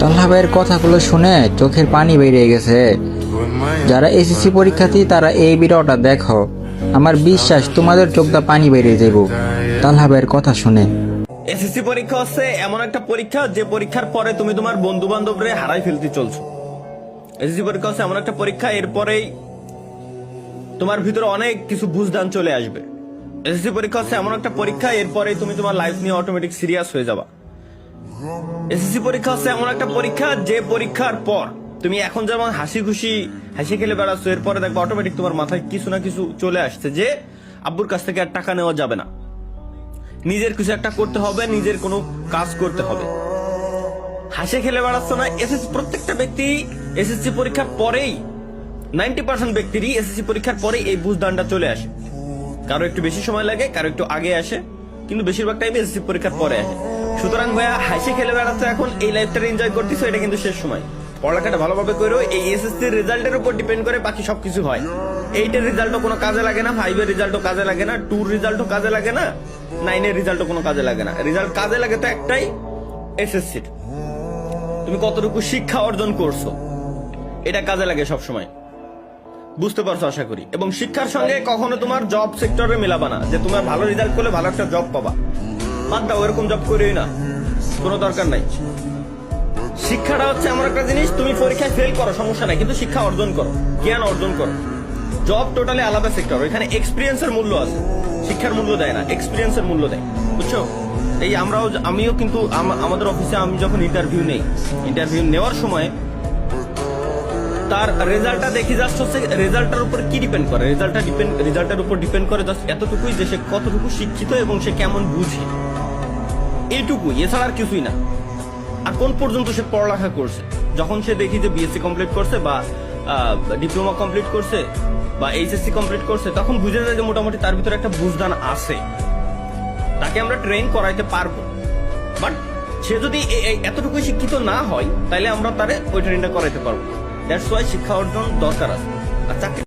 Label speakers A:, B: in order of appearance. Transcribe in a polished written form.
A: তাল্হা ভাইয়ের কথাগুলো শুনে চোখের পানি বেরিয়ে গেছে। যারা এসএসসি পরীক্ষার্থী তারা এই ভিডিওটা দেখো, আমার বিশ্বাস তোমাদের চোখটা পানি বেরিয়ে যাবো তাল্হা ভাইয়ের কথা শুনে।
B: এসএসসি পরীক্ষা হচ্ছে এমন একটা পরীক্ষা যে পরীক্ষার পরে তুমি তোমার বন্ধু বান্ধবরে হারাই ফেলতে চলছো। এসএসসি পরীক্ষা হচ্ছে এমন একটা পরীক্ষা, এরপরেই তোমার ভিতরে অনেক কিছু বুঝদান চলে আসবে। এসএসসি পরীক্ষা হচ্ছে এমন একটা পরীক্ষা, এরপরেই তুমি তোমার লাইফ নিয়ে অটোমেটিক সিরিয়াস হয়ে যাবা। এসএসসি পরীক্ষা হচ্ছে এমন একটা পরীক্ষা যে পরীক্ষার পর তুমি এখন যেমন হাসি খুশি হাসি খেলে বেড়াচ্ছ, এরপরে দেখবো অটোমেটিক তোমার মাথায় কিছু না কিছু চলে আসছে যে আব্বুর কাছ থেকে আর টাকা নেওয়া যাবে না, নিজের কিছু একটা করতে হবে, নিজের কোনো কাজ করতে হবে। হাসি খেলে বেড়াচ্ছ না। এসএসসি প্রত্যেকটা ব্যক্তি এসএসসি পরীক্ষার পরেই 90% ব্যক্তিরই এসএসসি পরীক্ষার পরেই এই বুঝদানটা চলে আসে। কারো একটু বেশি সময় লাগে, কারো একটু আগে আসে, কিন্তু বেশিরভাগ টাইমে এসএসসি পরীক্ষার পরে আসে। সুতরাং ভাইয়া হাসি খেলে বেড়াচ্ছ এখন, এই লাইফটা এনজয় করতেছো, এটা কিন্তু শেষ সময়। পড়ালেখাটা ভালোভাবে করো। এই এসএসসির রেজাল্টের উপর ডিপেন্ড করে বাকি সবকিছু হয়। 8 এর রেজাল্টও কোনো কাজে লাগে না, 5 এর রেজাল্টও কাজে লাগে না, 2 এর রেজাল্টও কাজে লাগে না, 9 এর রেজাল্টও কোনো কাজে লাগে না। রেজাল্ট কাজে লাগে তো একটাই, এসএসসির তুমি কতটুকু শিক্ষা অর্জন করছো, এটা কাজে লাগে সব সময়। বুঝতে পারছো আশা করি। এবং শিক্ষার সঙ্গে কখনো তোমার জব সেক্টরে মেলাবা না যে তোমার ভালো রেজাল্ট করলে ভালো একটা জব পাবা। বাদ দাও, এরকম জব করিই না, কোনো দরকার নাই। শিক্ষাটা হচ্ছে এমন একটা জিনিস, তুমি পরীক্ষায় ফেল করো সমস্যা নাই, কিন্তু শিক্ষা অর্জন করো, জ্ঞান অর্জন করো। জব টোটালি আলাদা সেক্টর, এখানে এক্সপিরিয়েন্সের মূল্য আছে, শিক্ষার মূল্য দেয় না, এক্সপিরিয়েন্সের মূল্য দেয়, বুঝছো? এই আমিও কিন্তু আমাদের অফিসে আমি যখন ইন্টারভিউ নেওয়ার সময় তার রেজাল্টটা দেখি, জাস্ট হচ্ছে রেজাল্টের উপর কি ডিপেন্ড করে, রেজাল্টের উপর ডিপেন্ড করে জাস্ট এতটুকুই যে সে কতটুকু শিক্ষিত এবং সে কেমন বুঝে, এইটুকুই, এছাড়া আর কিছুই না। আর কোন পর্যন্ত সে পড়ালেখা করছে, যখন সে দেখি যে বিএসসি কমপ্লিট করছে বা ডিপ্লোমা কমপ্লিট করছে বা এইচএসসি কমপ্লিট করছে, তখন বুঝে যায় যে মোটামুটি তার ভিতরে একটা বুঝদান আছে, তাকে আমরা ট্রেন করাইতে পারবো। বাট সে যদি এতটুকুই শিক্ষিত না হয়, তাহলে আমরা তারে ওই ট্রেনটা করাইতে পারবো। দ্যাটস ওয়াই শিক্ষা অর্জন দরকার আছে। আর চাকরি